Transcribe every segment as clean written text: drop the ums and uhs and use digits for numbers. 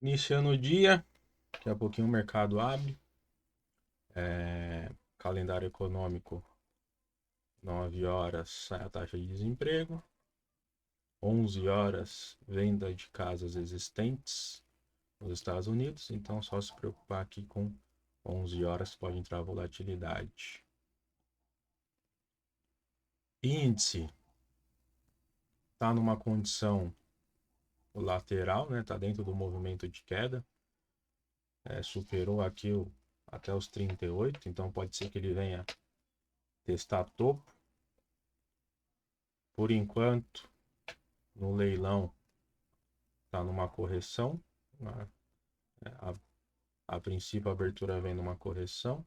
Iniciando o dia, daqui a pouquinho o mercado abre. Calendário econômico, 9 horas sai a taxa de desemprego. 11 horas, venda de casas existentes nos Estados Unidos. Então, só se preocupar aqui com 11 horas pode entrar volatilidade. Índice está numa condição lateral, né? Está dentro do movimento de queda. Superou aqui até os 38, então pode ser que ele venha testar topo. Por enquanto, no leilão está numa correção. A princípio a abertura vem numa correção.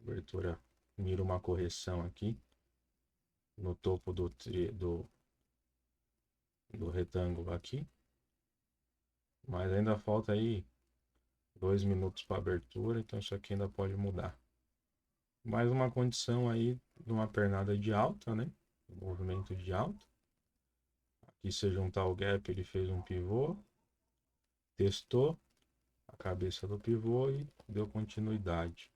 Abertura mira uma correção aqui no topo do retângulo aqui. Mas ainda falta aí 2 minutos para abertura, então isso aqui ainda pode mudar. Mais uma condição aí de uma pernada de alta, né? Um movimento de alta. Aqui se juntar o gap, ele fez um pivô, testou a cabeça do pivô e deu continuidade.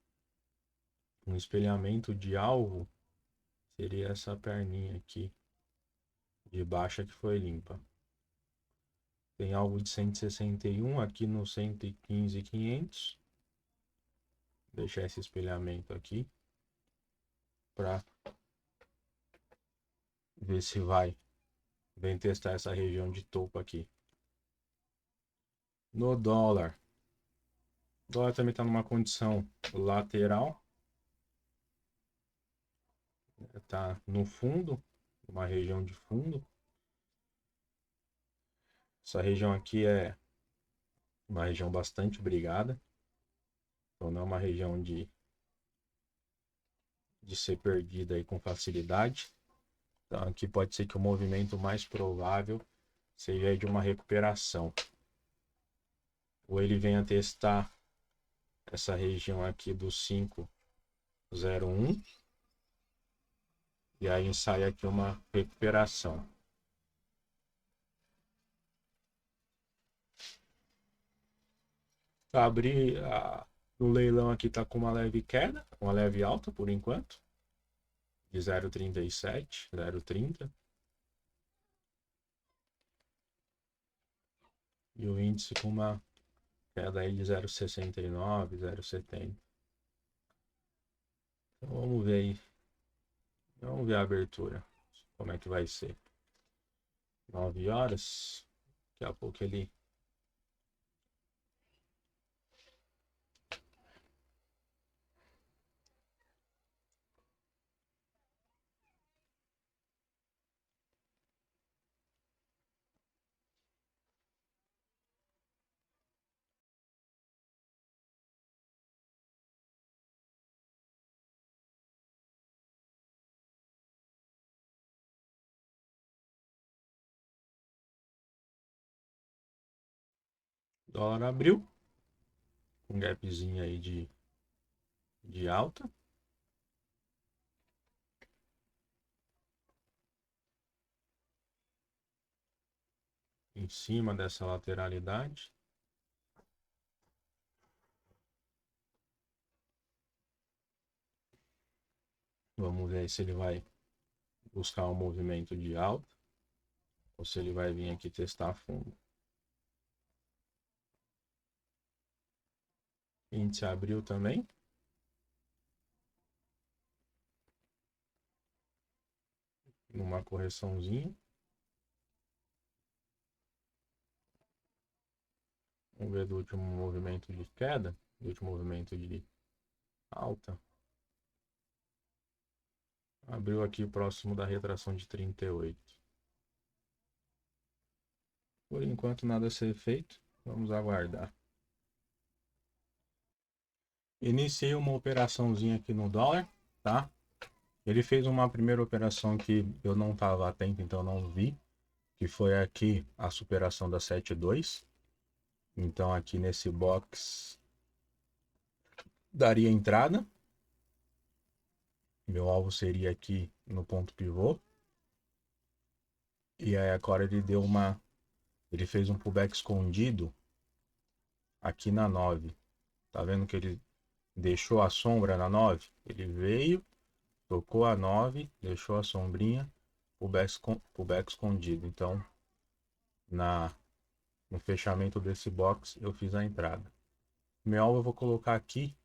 Um espelhamento de alvo seria essa perninha aqui de baixa que foi limpa. Tem alvo de 161 aqui no 115.500. Deixar esse espelhamento aqui para ver se vem testar essa região de topo aqui. No dólar, o dólar também está numa condição lateral, está no fundo, uma região de fundo. Essa região aqui é uma região bastante brigada, então não é uma região de ser perdida aí com facilidade. Então aqui pode ser que o movimento mais provável seja de uma recuperação. Ou ele venha testar essa região aqui do 5,01 e aí sai aqui uma recuperação. Abrir no leilão aqui está com uma leve queda, uma leve alta por enquanto, de 0,37, 0,30. E o índice com uma queda aí de 0,69, 0,70. Então vamos ver aí. Vamos ver a abertura. Como é que vai ser. 9 horas. Daqui a pouco ele dólar abriu. Um gapzinho aí de alta. Em cima dessa lateralidade. Vamos ver se ele vai buscar um movimento de alta ou se ele vai vir aqui testar fundo. Índice abriu também. Numa correçãozinha. Vamos ver do último movimento de queda, do último movimento de alta. Abriu aqui próximo da retração de 38. Por enquanto nada a ser feito, vamos aguardar. Iniciei uma operaçãozinha aqui no dólar, tá? Ele fez uma primeira operação que eu não estava atento, então não vi, que foi aqui a superação da 7,2. Então aqui nesse box daria entrada. Meu alvo seria aqui no ponto pivô. E aí agora ele fez um pullback escondido aqui na 9. Tá vendo que ele deixou a sombra na 9? Ele veio, tocou a 9, deixou a sombrinha, pullback escondido. Então, no fechamento desse box, eu fiz a entrada. Meu alvo eu vou colocar aqui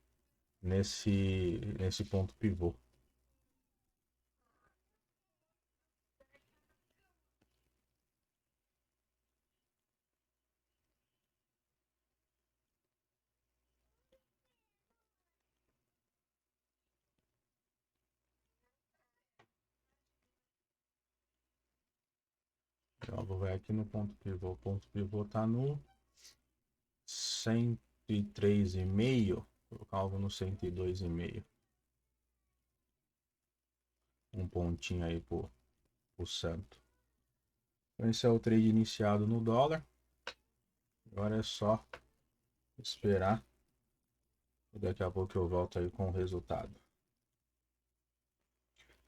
nesse ponto pivô. Meu alvo vai aqui no ponto pivô. O ponto pivô tá no 103,5. Vou colocar algo no 102,5. Um pontinho aí pro santo. Então, esse é o trade iniciado no dólar. Agora é só esperar. E daqui a pouco eu volto aí com o resultado.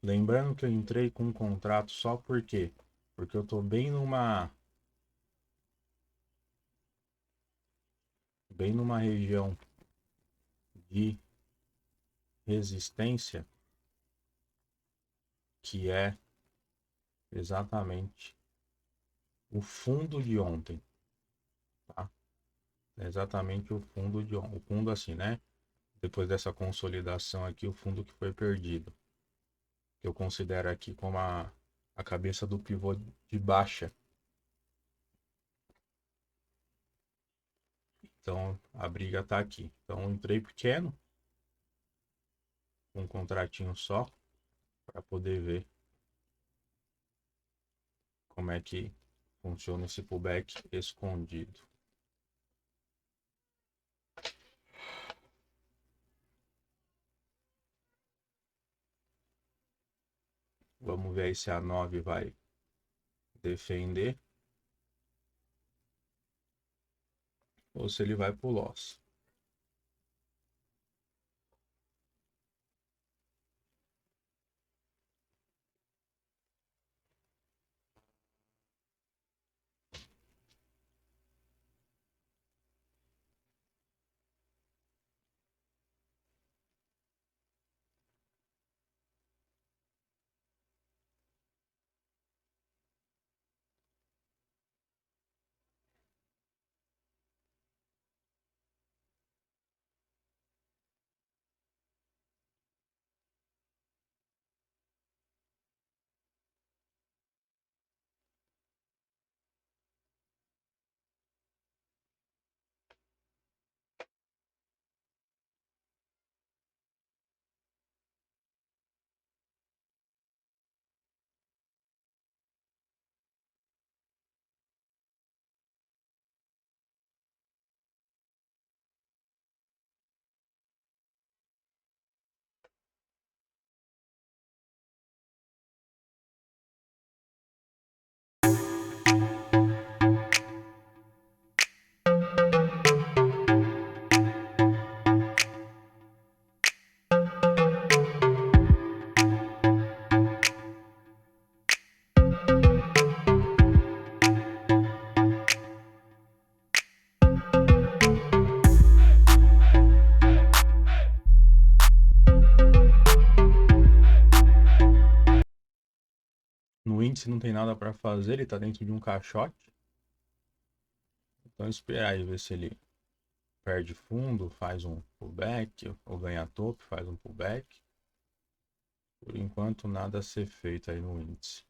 Lembrando que eu entrei com um contrato só porque eu tô bem numa região de resistência que é exatamente o fundo de ontem, tá? É exatamente o fundo de ontem. O fundo assim, né? Depois dessa consolidação aqui, o fundo que foi perdido. Que eu considero aqui como a cabeça do pivô de baixa. Então, a briga tá aqui. Então, eu entrei pequeno, com um contratinho só, para poder ver como é que funciona esse pullback escondido. Vamos ver aí se a 9 vai defender ou se ele vai pro loss. No índice não tem nada para fazer, ele está dentro de um caixote. Então esperar aí ver se ele perde fundo, faz um pullback, ou ganha topo, faz um pullback. Por enquanto nada a ser feito aí no índice.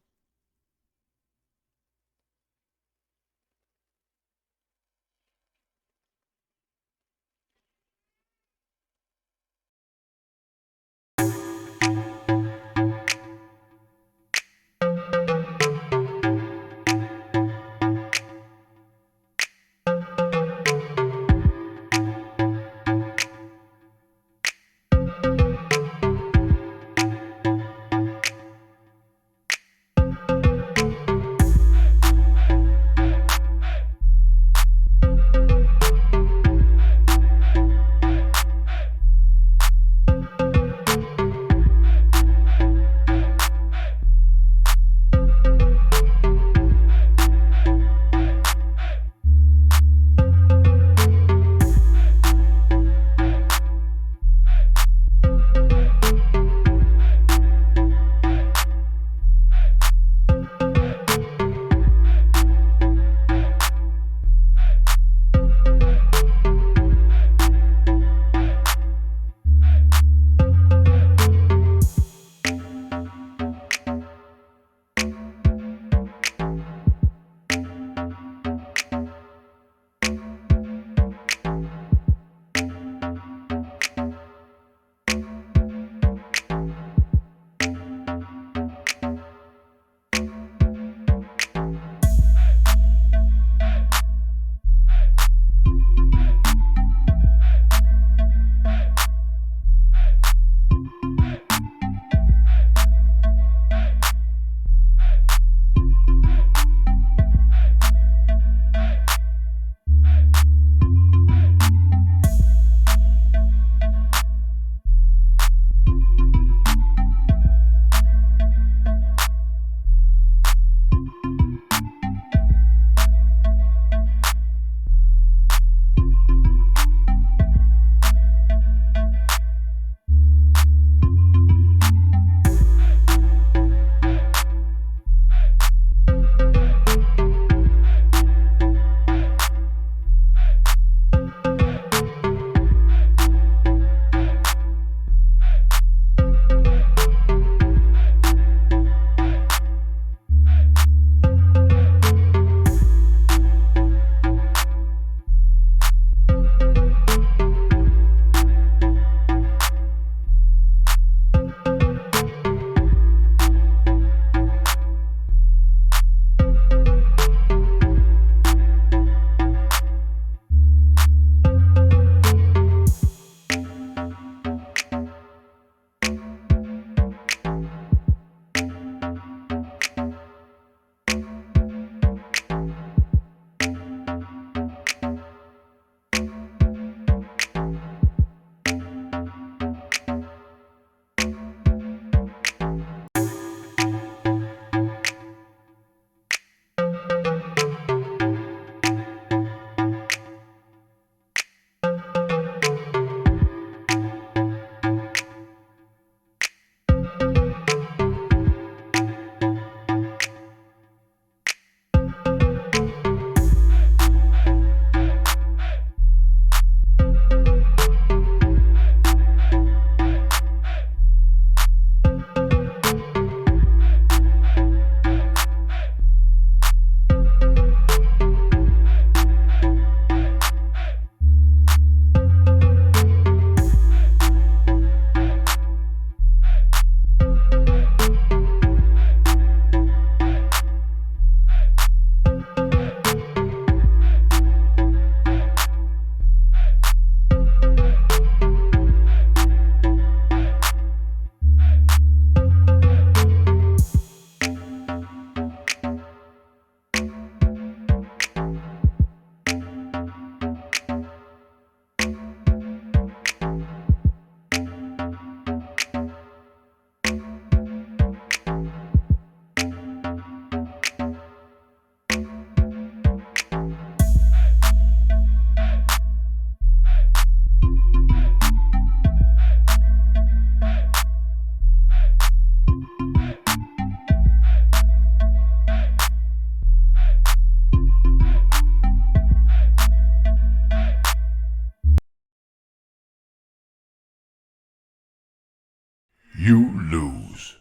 You lose.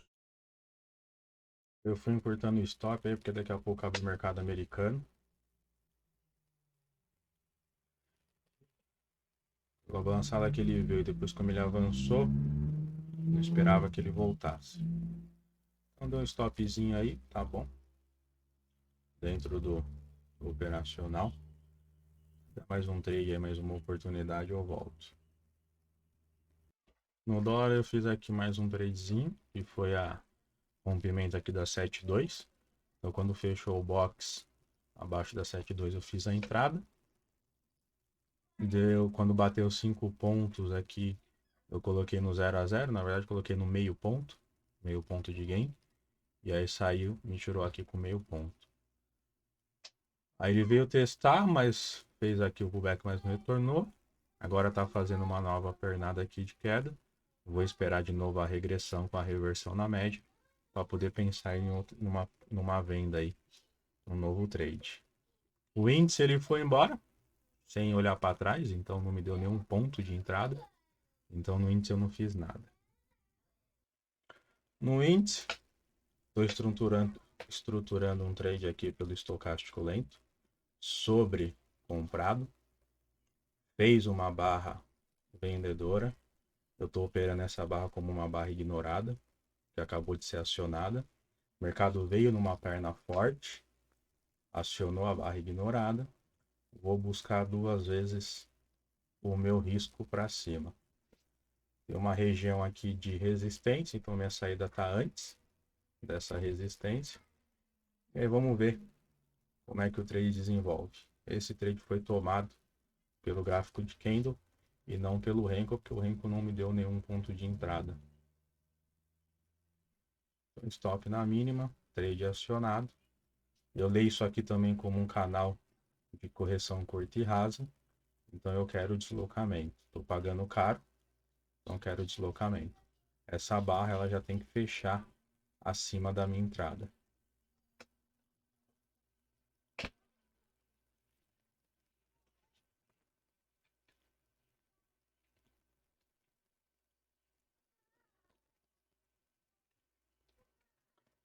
Eu fui encurtando o stop aí, porque daqui a pouco abre o mercado americano. O avançado que ele veio, depois como ele avançou, não esperava que ele voltasse. Então deu um stopzinho aí, tá bom. Dentro do operacional. Dá mais um trade aí, mais uma oportunidade, eu volto. No dólar eu fiz aqui mais um tradezinho, que foi a rompimento aqui da 7.2. Então quando fechou o box abaixo da 7.2 eu fiz a entrada. Quando bateu 5 pontos aqui, eu coloquei no 0 a 0, na verdade coloquei no meio ponto de gain. E aí saiu, me tirou aqui com meio ponto. Aí ele veio testar, mas fez aqui o pullback, mas não retornou. Agora tá fazendo uma nova pernada aqui de queda. Vou esperar de novo a regressão com a reversão na média, para poder pensar numa venda aí, um novo trade. O índice ele foi embora, sem olhar para trás, então não me deu nenhum ponto de entrada. Então no índice eu não fiz nada. No índice, estou estruturando um trade aqui pelo estocástico lento, sobre comprado. Fez uma barra vendedora. Eu estou operando essa barra como uma barra ignorada, que acabou de ser acionada. O mercado veio numa perna forte, acionou a barra ignorada. Vou buscar 2 vezes o meu risco para cima. Tem uma região aqui de resistência, então minha saída está antes dessa resistência. E aí vamos ver como é que o trade desenvolve. Esse trade foi tomado pelo gráfico de candle e não pelo Renko, porque o Renko não me deu nenhum ponto de entrada. Então, stop na mínima, trade acionado. Eu leio isso aqui também como um canal de correção curta e rasa. Então eu quero deslocamento. Estou pagando caro, então quero deslocamento. Essa barra ela já tem que fechar acima da minha entrada.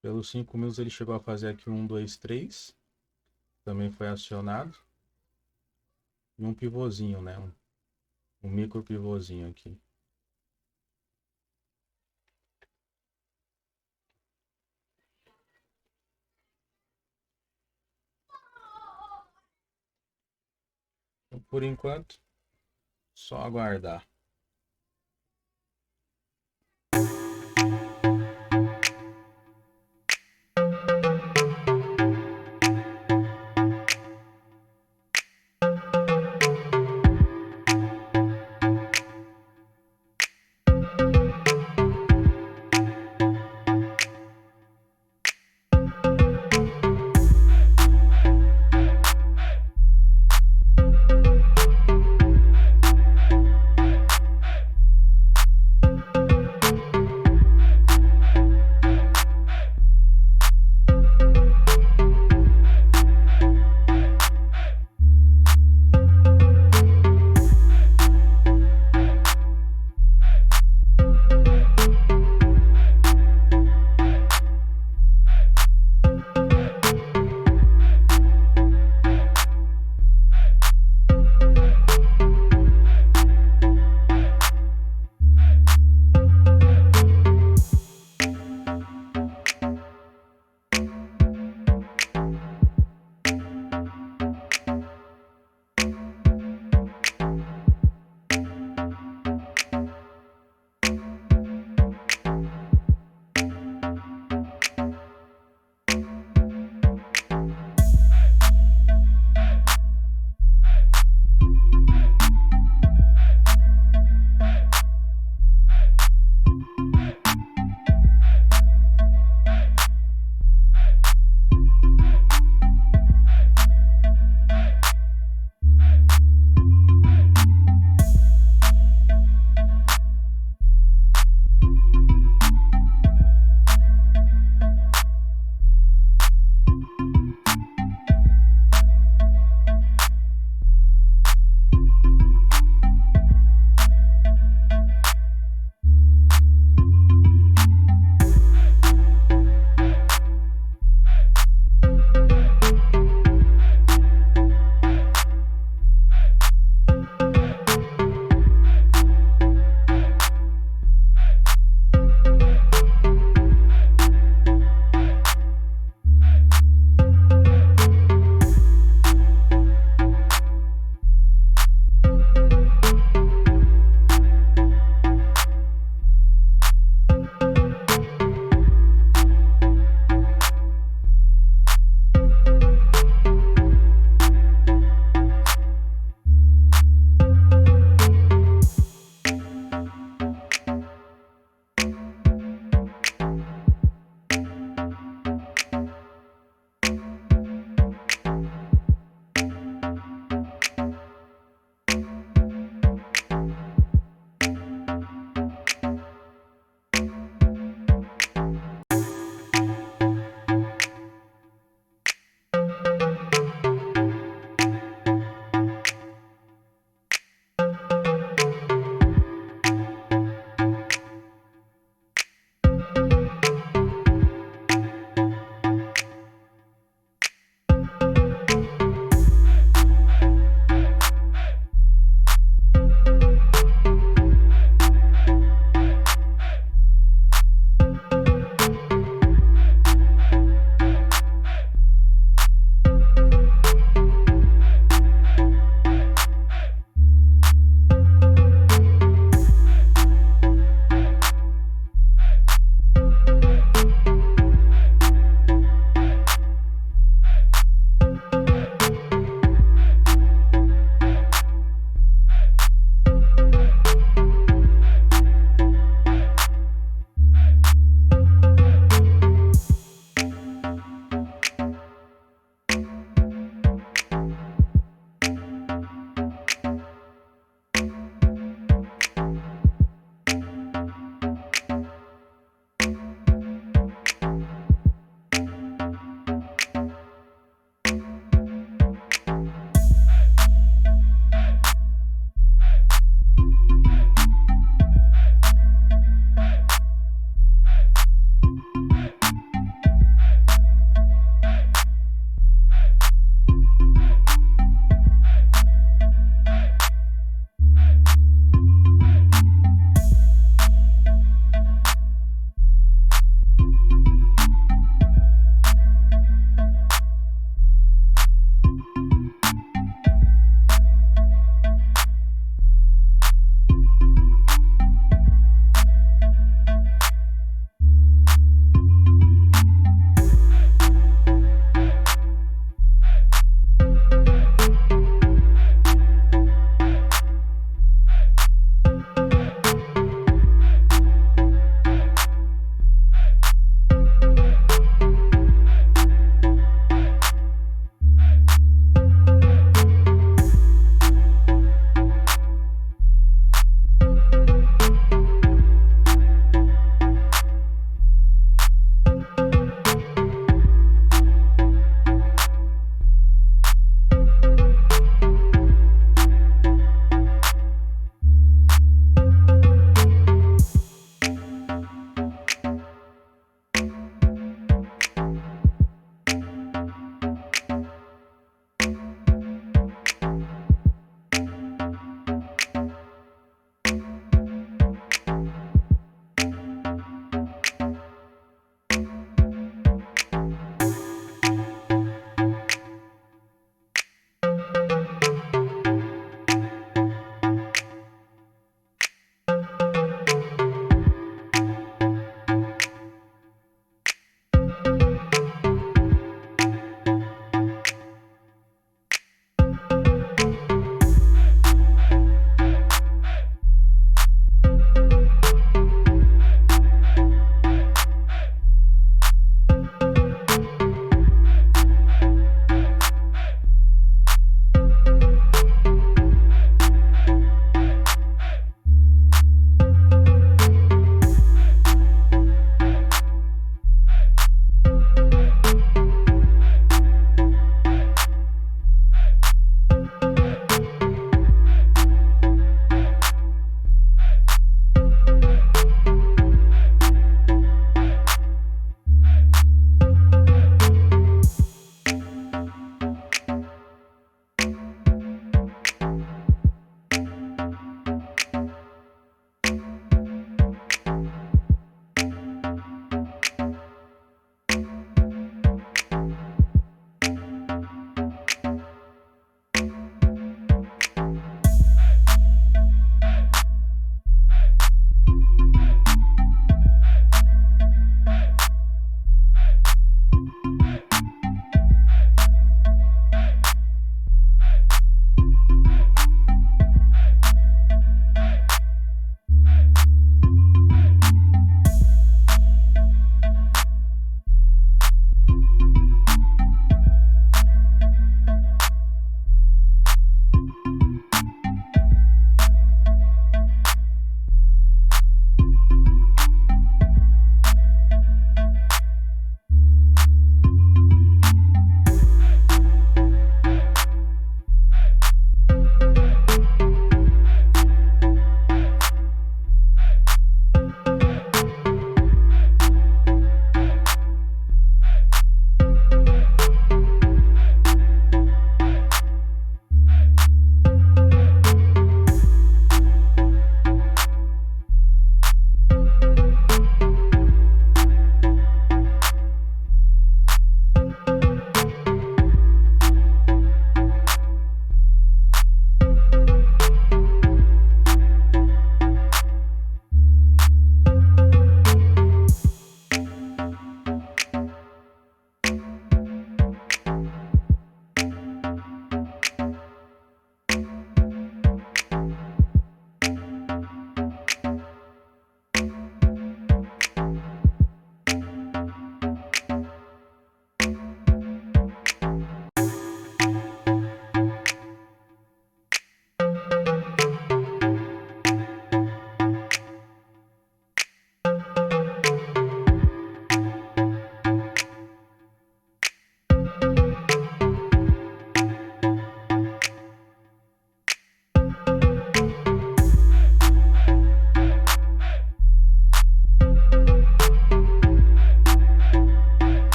Pelos 5 mil ele chegou a fazer aqui 1, 2, 3. Também foi acionado. E um pivôzinho, né? Um micro pivôzinho aqui. Então, por enquanto, só aguardar.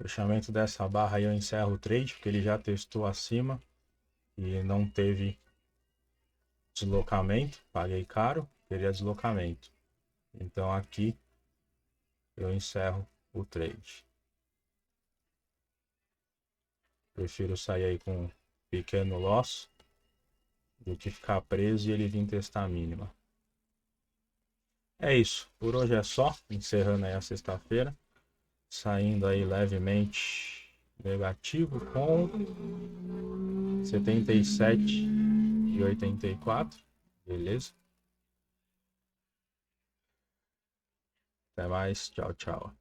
Fechamento dessa barra aí eu encerro o trade, porque ele já testou acima e não teve deslocamento. Paguei caro, queria deslocamento. Então aqui eu encerro o trade. Prefiro sair aí com um pequeno loss do que ficar preso e ele vir testar a mínima. É isso, por hoje é só, encerrando aí a sexta-feira, saindo aí levemente negativo com 77,84, beleza? Até mais, tchau, tchau.